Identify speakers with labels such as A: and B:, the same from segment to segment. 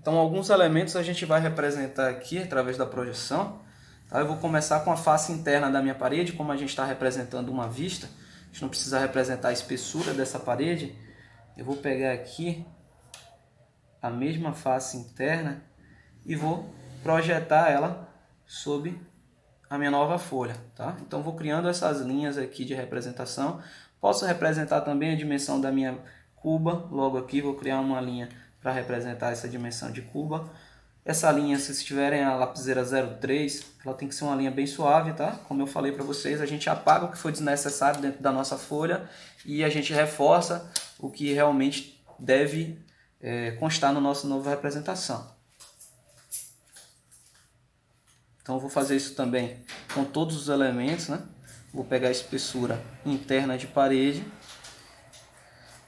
A: Então, alguns elementos a gente vai representar aqui através da projeção. Tá? Eu vou começar com a face interna da minha parede, como a gente está representando uma vista. A gente não precisa representar a espessura dessa parede. Eu vou pegar aqui a mesma face interna e vou projetar ela sobre a minha nova folha. Tá? Então, vou criando essas linhas aqui de representação. Posso representar também a dimensão da minha cuba. Logo aqui, vou criar uma linha para representar essa dimensão de cuba. Essa linha, se vocês tiverem a lapiseira 03, ela tem que ser uma linha bem suave, tá? Como eu falei para vocês, a gente apaga o que for desnecessário dentro da nossa folha e a gente reforça o que realmente deve constar na nossa nova representação. Então eu vou fazer isso também com todos os elementos, né? Vou pegar a espessura interna de parede.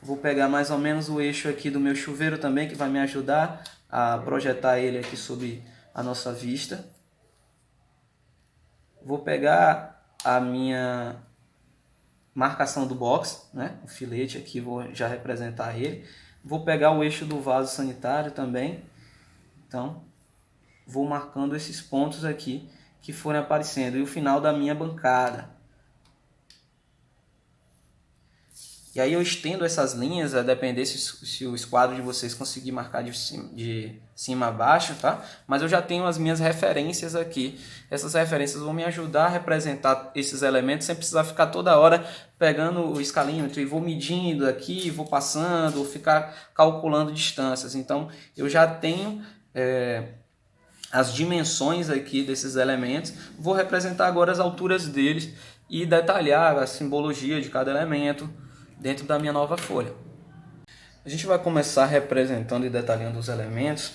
A: Vou pegar mais ou menos o eixo aqui do meu chuveiro também, que vai me ajudar a projetar ele aqui sobre a nossa vista. Vou pegar a minha marcação do box, né? O filete aqui, vou já representar ele. Vou pegar o eixo do vaso sanitário também. Então, vou marcando esses pontos aqui que forem aparecendo. E o final da minha bancada. E aí eu estendo essas linhas, a depender se o esquadro de vocês conseguir marcar de cima a baixo, tá? Mas eu já tenho as minhas referências aqui. Essas referências vão me ajudar a representar esses elementos sem precisar ficar toda hora pegando o escalímetro e vou medindo aqui, vou passando, vou ficar calculando distâncias. Então eu já tenho as dimensões aqui desses elementos, vou representar agora as alturas deles e detalhar a simbologia de cada elemento dentro da minha nova folha. A gente vai começar representando e detalhando os elementos,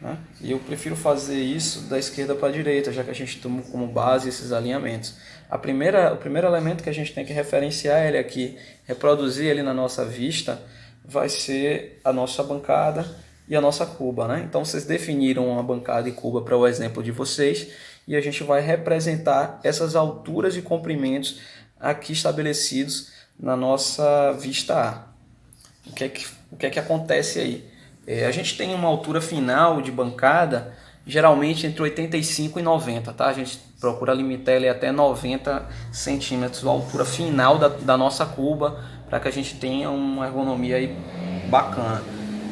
A: né? E eu prefiro fazer isso da esquerda para a direita, já que a gente toma como base esses alinhamentos. O primeiro elemento que a gente tem que referenciar ele aqui, reproduzir ele na nossa vista, vai ser a nossa bancada e a nossa cuba, né? Então vocês definiram uma bancada e cuba para o exemplo de vocês e a gente vai representar essas alturas e comprimentos aqui estabelecidos na nossa vista A. O que é que acontece aí? A gente tem uma altura final de bancada, geralmente entre 85 e 90, tá? A gente procura limitar ele até 90 centímetros, a altura final da nossa cuba, para que a gente tenha uma ergonomia aí bacana.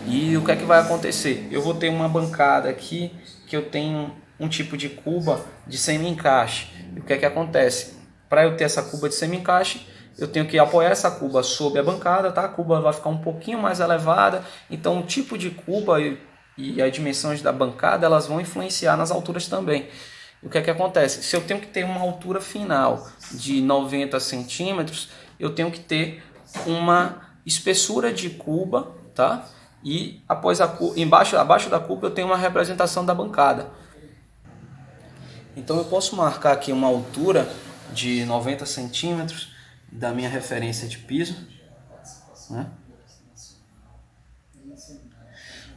A: E o que é que vai acontecer? Eu vou ter uma bancada aqui que eu tenho um tipo de cuba de semi-encaixe. E o que é que acontece? Para eu ter essa cuba de semi-encaixe, eu tenho que apoiar essa cuba sobre a bancada, tá? A cuba vai ficar um pouquinho mais elevada, então o tipo de cuba e as dimensões da bancada, elas vão influenciar nas alturas também. O que é que acontece? Se eu tenho que ter uma altura final de 90 centímetros, eu tenho que ter uma espessura de cuba, tá? E após abaixo da cuba eu tenho uma representação da bancada. Então eu posso marcar aqui uma altura de 90 centímetros, da minha referência de piso, né?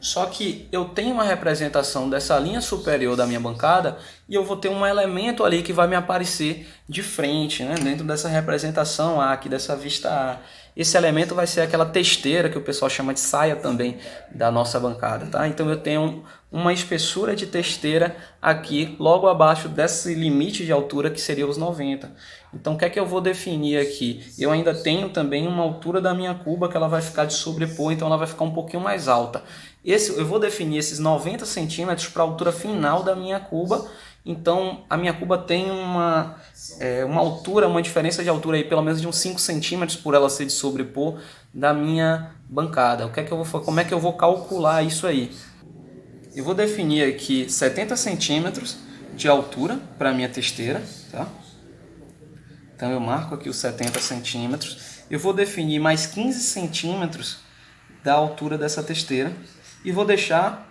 A: Só que eu tenho uma representação dessa linha superior da minha bancada e eu vou ter um elemento ali que vai me aparecer de frente, né? Dentro dessa representação aqui, dessa vista A. Esse elemento vai ser aquela testeira que o pessoal chama de saia também da nossa bancada, tá? Então eu tenho uma espessura de testeira aqui logo abaixo desse limite de altura que seria os 90. Então o que é que eu vou definir aqui? Eu ainda tenho também uma altura da minha cuba que ela vai ficar de sobrepor, então ela vai ficar um pouquinho mais alta. Eu vou definir esses 90 centímetros para a altura final da minha cuba. Então a minha cuba tem uma altura, uma diferença de altura aí pelo menos de uns 5 centímetros por ela ser de sobrepor da minha bancada. Como é que eu vou calcular isso aí? Eu vou definir aqui 70 centímetros de altura para a minha testeira, tá? Então eu marco aqui os 70 centímetros. Eu vou definir mais 15 centímetros da altura dessa testeira e vou deixar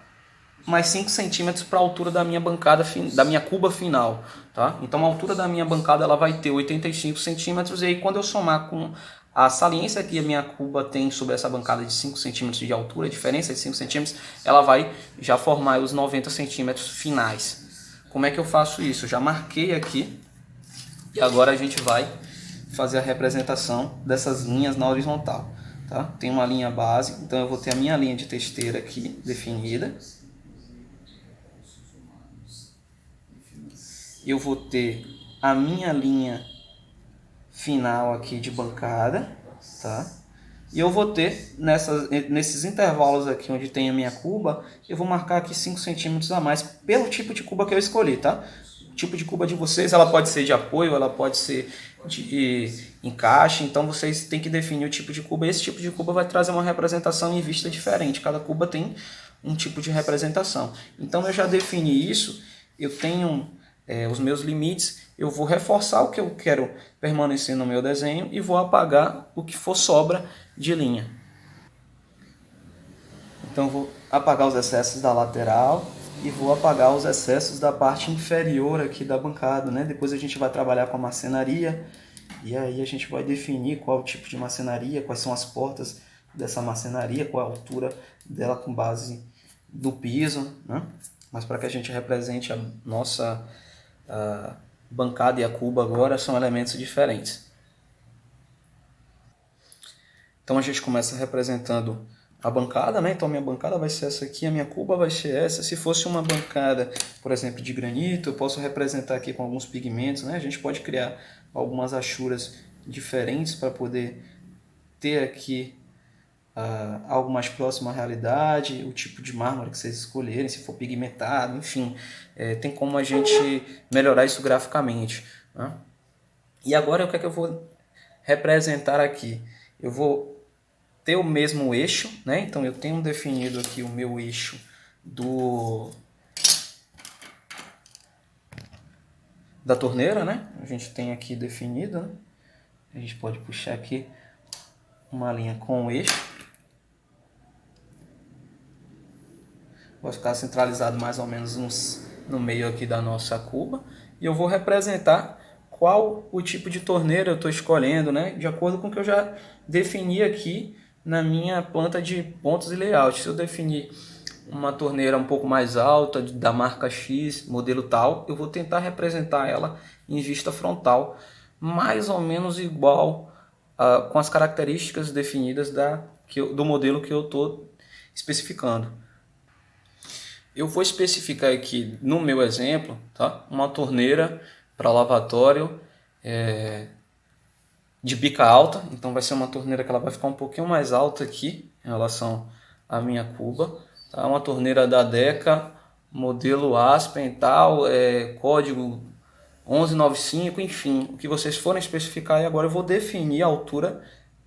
A: mais 5 centímetros para a altura da minha bancada, da minha cuba final, tá? Então a altura da minha bancada ela vai ter 85 centímetros e aí quando eu somar com a saliência que a minha cuba tem sobre essa bancada de 5 centímetros de altura, a diferença de 5 centímetros, ela vai já formar os 90 centímetros finais. Como é que eu faço isso? Eu já marquei aqui e agora a gente vai fazer a representação dessas linhas na horizontal. Tá? Tem uma linha base, então eu vou ter a minha linha de testeira aqui definida. eu vou ter a minha linha final aqui de bancada, tá? E eu vou ter, nesses intervalos aqui onde tem a minha cuba, eu vou marcar aqui 5 centímetros a mais pelo tipo de cuba que eu escolhi, tá? O tipo de cuba de vocês, ela pode ser de apoio, ela pode ser de encaixe, então vocês têm que definir o tipo de cuba. Esse tipo de cuba vai trazer uma representação em vista diferente, cada cuba tem um tipo de representação. Então eu já defini isso, eu tenho os meus limites, eu vou reforçar o que eu quero permanecer no meu desenho e vou apagar o que for sobra de linha. Então eu vou apagar os excessos da lateral e vou apagar os excessos da parte inferior aqui da bancada, né? Depois a gente vai trabalhar com a marcenaria e aí a gente vai definir qual o tipo de marcenaria, quais são as portas dessa marcenaria, qual a altura dela com base do piso, né? Mas para que a gente represente a nossa bancada e a cuba agora são elementos diferentes. Então a gente começa representando a bancada, né? Então a minha bancada vai ser essa aqui, a minha cuba vai ser essa. Se fosse uma bancada, por exemplo, de granito, eu posso representar aqui com alguns pigmentos, né? A gente pode criar algumas achuras diferentes para poder ter aqui algo mais próximo à realidade, o tipo de mármore que vocês escolherem, se for pigmentado, enfim, tem como a gente melhorar isso graficamente, né? E agora o que é que eu vou representar aqui? Eu vou ter o mesmo eixo, né? Então eu tenho definido aqui o meu eixo da torneira, né? A gente tem aqui definido, né? A gente pode puxar aqui uma linha com o eixo. Vai ficar centralizado mais ou menos no meio aqui da nossa cuba. E eu vou representar qual o tipo de torneira eu estou escolhendo, né? De acordo com o que eu já defini aqui na minha planta de pontos e layout. Se eu definir uma torneira um pouco mais alta, da marca X, modelo tal, eu vou tentar representar ela em vista frontal, mais ou menos igual com as características definidas do modelo que eu estou especificando. Eu vou especificar aqui no meu exemplo, tá? Uma torneira para lavatório de bica alta, então vai ser uma torneira que ela vai ficar um pouquinho mais alta aqui em relação à minha cuba, tá? Uma torneira da Deca, modelo Aspen tal, código 1195, enfim, o que vocês forem especificar. E agora eu vou definir a altura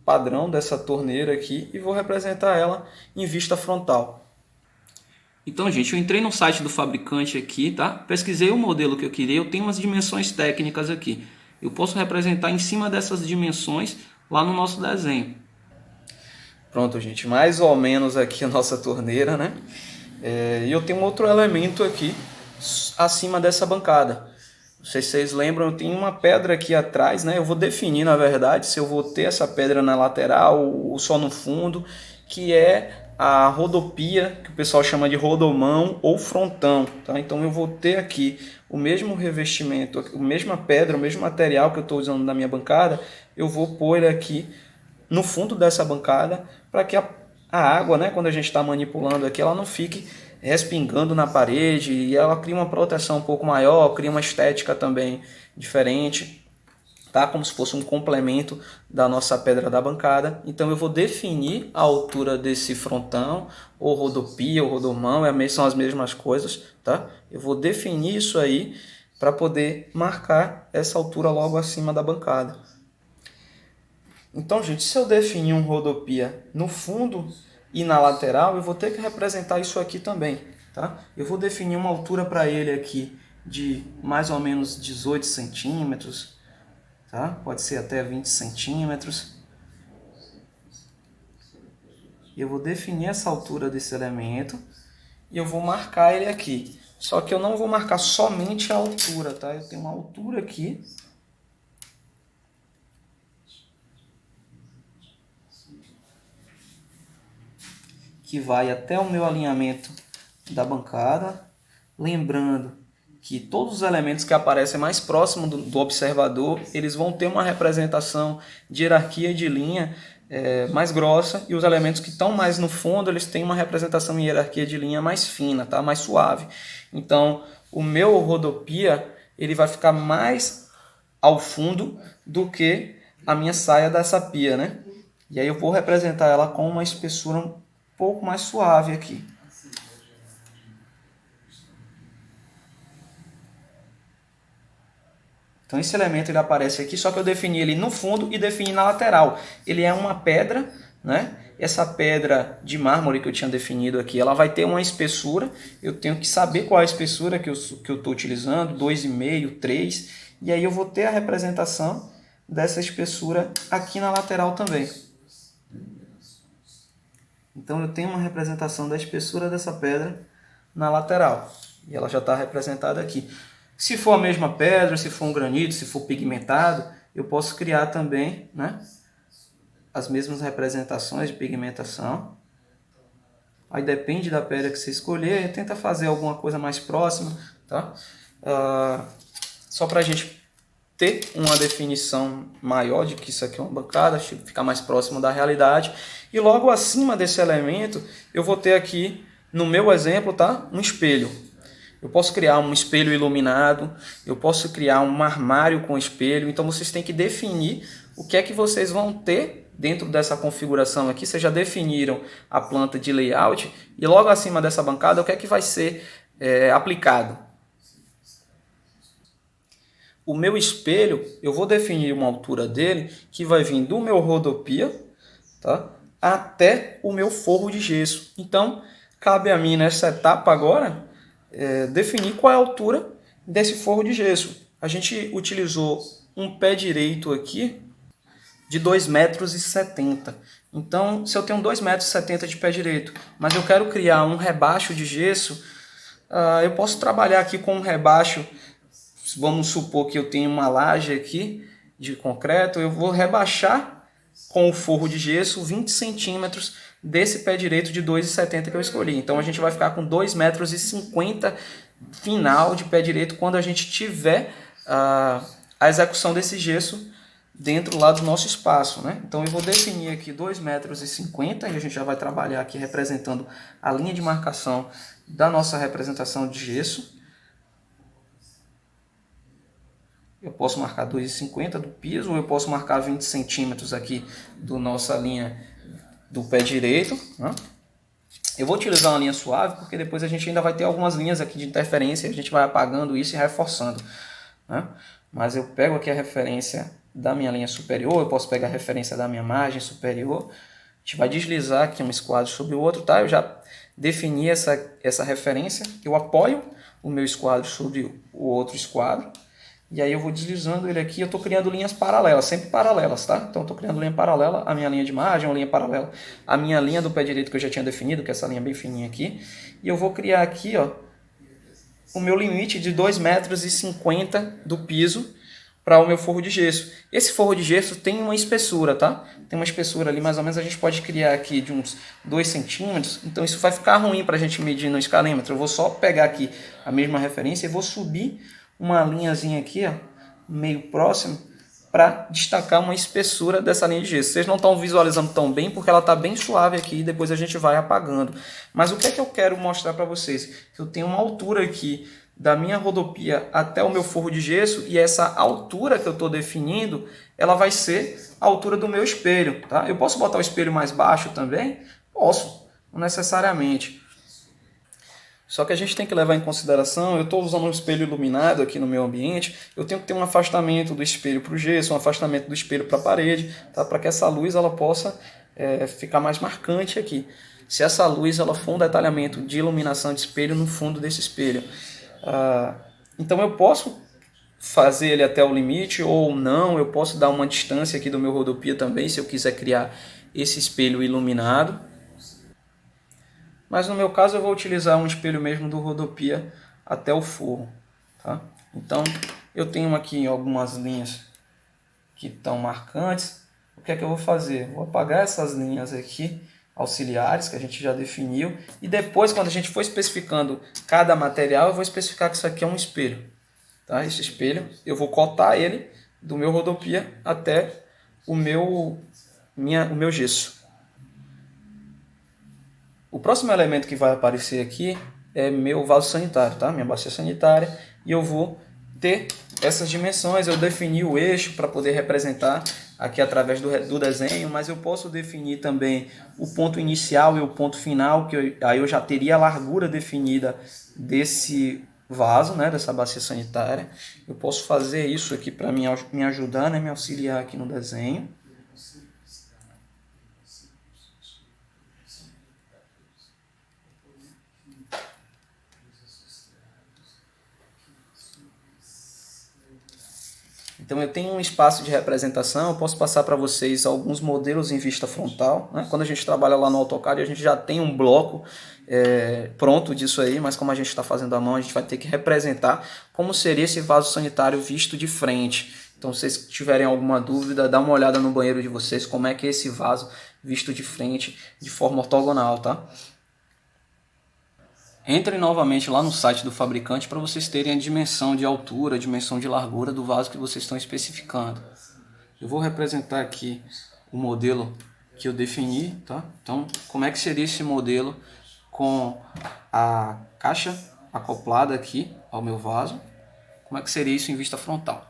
A: padrão dessa torneira aqui e vou representar ela em vista frontal. Então, gente, eu entrei no site do fabricante aqui, tá? Pesquisei o modelo que eu queria, eu tenho umas dimensões técnicas aqui. Eu posso representar em cima dessas dimensões lá no nosso desenho. Pronto, gente, mais ou menos aqui a nossa torneira, né? E eu tenho um outro elemento aqui acima dessa bancada. Não sei se vocês lembram, eu tenho uma pedra aqui atrás, né? Eu vou definir, na verdade, se eu vou ter essa pedra na lateral ou só no fundo, que é a rodopia, que o pessoal chama de rodomão ou frontão, tá? Então eu vou ter aqui o mesmo revestimento, a mesma pedra, o mesmo material que eu estou usando na minha bancada, eu vou pôr ele aqui no fundo dessa bancada para que a água, né, quando a gente está manipulando aqui, ela não fique respingando na parede e ela cria uma proteção um pouco maior, cria uma estética também diferente, tá? Como se fosse um complemento da nossa pedra da bancada. Então eu vou definir a altura desse frontão, ou rodopia, ou rodomão, são as mesmas coisas, tá? Eu vou definir isso aí para poder marcar essa altura logo acima da bancada. Então, gente, se eu definir um rodopia no fundo e na lateral, eu vou ter que representar isso aqui também, tá? Eu vou definir uma altura para ele aqui de mais ou menos 18 centímetros, tá? Pode ser até 20 centímetros. Eu vou definir essa altura desse elemento e eu vou marcar ele aqui. Só que eu não vou marcar somente a altura, tá? Eu tenho uma altura aqui. Que vai até o meu alinhamento da bancada. Lembrando que todos os elementos que aparecem mais próximo do observador, eles vão ter uma representação de hierarquia de linha mais grossa, e os elementos que estão mais no fundo, eles têm uma representação em hierarquia de linha mais fina, tá? Mais suave. Então, o meu rodopia, ele vai ficar mais ao fundo do que a minha saia dessa pia, né? E aí eu vou representar ela com uma espessura um pouco mais suave aqui. Então esse elemento ele aparece aqui, só que eu defini ele no fundo e defini na lateral. Ele é uma pedra, né? Essa pedra de mármore que eu tinha definido aqui, ela vai ter uma espessura. Eu tenho que saber qual é a espessura que eu estou utilizando, 2,5, 3. E aí eu vou ter a representação dessa espessura aqui na lateral também. Então eu tenho uma representação da espessura dessa pedra na lateral. E ela já está representada aqui. Se for a mesma pedra, se for um granito, se for pigmentado, eu posso criar também, né, as mesmas representações de pigmentação. Aí depende da pedra que você escolher, tenta fazer alguma coisa mais próxima, tá? Só para a gente ter uma definição maior de que isso aqui é uma bancada, ficar mais próximo da realidade. E logo acima desse elemento, eu vou ter aqui, no meu exemplo, tá, um espelho. Eu posso criar um espelho iluminado, eu posso criar um armário com espelho, então vocês têm que definir o que é que vocês vão ter dentro dessa configuração aqui. Vocês já definiram a planta de layout e logo acima dessa bancada o que é que vai ser aplicado. O meu espelho, eu vou definir uma altura dele que vai vir do meu rodopia, tá, até o meu forro de gesso. Então, cabe a mim nessa etapa agora definir qual é a altura desse forro de gesso. A gente utilizou um pé direito aqui de 2,70 m. Então, se eu tenho 2,70 m de pé direito, mas eu quero criar um rebaixo de gesso, eu posso trabalhar aqui com um rebaixo. Vamos supor que eu tenho uma laje aqui de concreto, eu vou rebaixar com o forro de gesso 20 centímetros desse pé direito de 2,70 m que eu escolhi. Então a gente vai ficar com 2,50 m final de pé direito quando a gente tiver a execução desse gesso dentro lá do nosso espaço, né? Então eu vou definir aqui 2,50 m e a gente já vai trabalhar aqui representando a linha de marcação da nossa representação de gesso. Eu posso marcar 2,50 m do piso, ou eu posso marcar 20 centímetros aqui da nossa linha do pé direito, né? Eu vou utilizar uma linha suave, porque depois a gente ainda vai ter algumas linhas aqui de interferência, a gente vai apagando isso e reforçando, né? Mas eu pego aqui a referência da minha linha superior, eu posso pegar a referência da minha margem superior, a gente vai deslizar aqui um esquadro sobre o outro, tá? Eu já defini essa referência, eu apoio o meu esquadro sobre o outro esquadro, e aí eu vou deslizando ele aqui, eu estou criando linhas paralelas, sempre paralelas, tá? Então eu estou criando linha paralela à minha linha de margem, uma linha paralela à minha linha do pé direito que eu já tinha definido, que é essa linha bem fininha aqui. E eu vou criar aqui, ó, o meu limite de 2,50 m do piso para o meu forro de gesso. Esse forro de gesso tem uma espessura, tá? Tem uma espessura ali, mais ou menos, a gente pode criar aqui de uns 2 centímetros. Então isso vai ficar ruim para a gente medir no escalímetro. Eu vou só pegar aqui a mesma referência e vou subir uma linhazinha aqui, ó, meio próximo, para destacar uma espessura dessa linha de gesso. Vocês não estão visualizando tão bem porque ela está bem suave aqui e depois a gente vai apagando. Mas o que é que eu quero mostrar para vocês? Que eu tenho uma altura aqui da minha rodopia até o meu forro de gesso e essa altura que eu estou definindo, ela vai ser a altura do meu espelho, tá? Eu posso botar o espelho mais baixo também? Posso, não necessariamente. Só que a gente tem que levar em consideração, eu estou usando um espelho iluminado aqui no meu ambiente, eu tenho que ter um afastamento do espelho para o gesso, um afastamento do espelho para a parede, tá? Para que essa luz ela possa ficar mais marcante aqui. Se essa luz ela for um detalhamento de iluminação de espelho no fundo desse espelho. Então eu posso fazer ele até o limite ou não, eu posso dar uma distância aqui do meu rodopia também, se eu quiser criar esse espelho iluminado. Mas no meu caso eu vou utilizar um espelho mesmo do rodopia até o forro, tá? Então eu tenho aqui algumas linhas que estão marcantes. O que é que eu vou fazer? Vou apagar essas linhas aqui auxiliares que a gente já definiu. E depois, quando a gente for especificando cada material, eu vou especificar que isso aqui é um espelho, tá? Esse espelho, eu vou cotar ele do meu rodopia até o meu gesso. O próximo elemento que vai aparecer aqui é meu vaso sanitário, tá? Minha bacia sanitária. E eu vou ter essas dimensões. Eu defini o eixo para poder representar aqui através do desenho, mas eu posso definir também o ponto inicial e o ponto final, que aí eu já teria a largura definida desse vaso, né, dessa bacia sanitária. Eu posso fazer isso aqui para me ajudar, né, me auxiliar aqui no desenho. Então eu tenho um espaço de representação, eu posso passar para vocês alguns modelos em vista frontal, né? Quando a gente trabalha lá no AutoCAD, a gente já tem um bloco pronto disso aí, mas como a gente está fazendo à mão, a gente vai ter que representar como seria esse vaso sanitário visto de frente. Então, se vocês tiverem alguma dúvida, dá uma olhada no banheiro de vocês, como é que é esse vaso visto de frente, de forma ortogonal, tá? Entrem novamente lá no site do fabricante para vocês terem a dimensão de altura, a dimensão de largura do vaso que vocês estão especificando. Eu vou representar aqui o modelo que eu defini, tá? Então, como é que seria esse modelo com a caixa acoplada aqui ao meu vaso? Como é que seria isso em vista frontal?